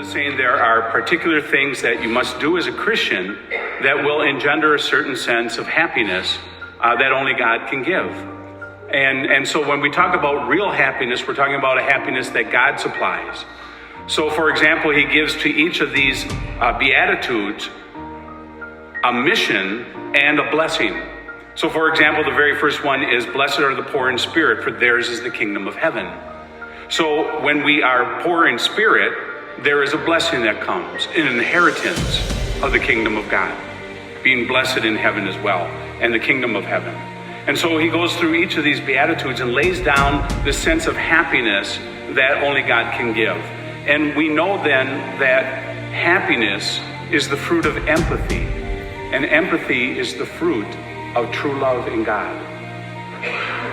is saying there are particular things that you must do as a Christian that will engender a certain sense of happiness that only God can give. And so when we talk about real happiness, we're talking about a happiness that God supplies. So for example, he gives to each of these Beatitudes a mission and a blessing. So for example, the very first one is, blessed are the poor in spirit, for theirs is the kingdom of heaven. So when we are poor in spirit, there is a blessing that comes, an inheritance of the kingdom of God, being blessed in heaven as well, and the kingdom of heaven. And so he goes through each of these Beatitudes and lays down the sense of happiness that only God can give. And we know then that happiness is the fruit of empathy, and empathy is the fruit of true love in God.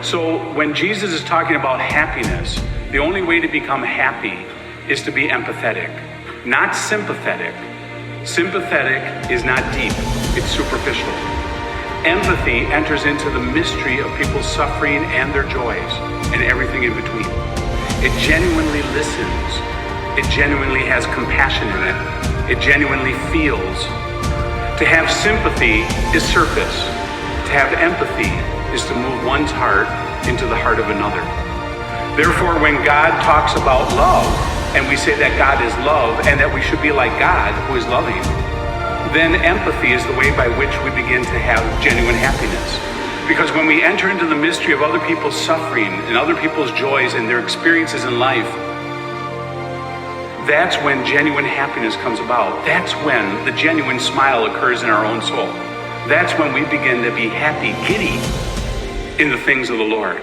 So when Jesus is talking about happiness, the only way to become happy is to be empathetic, not sympathetic. Sympathetic is not deep, it's superficial. Empathy enters into the mystery of people's suffering and their joys and everything in between. It genuinely listens. It genuinely has compassion in it. It genuinely feels. To have sympathy is surface. To have empathy is to move one's heart into the heart of another. Therefore, when God talks about love, and we say that God is love and that we should be like God, who is loving, then empathy is the way by which we begin to have genuine happiness. Because when we enter into the mystery of other people's suffering and other people's joys and their experiences in life, that's when genuine happiness comes about. That's when the genuine smile occurs in our own soul. That's when we begin to be happy, giddy in the things of the Lord.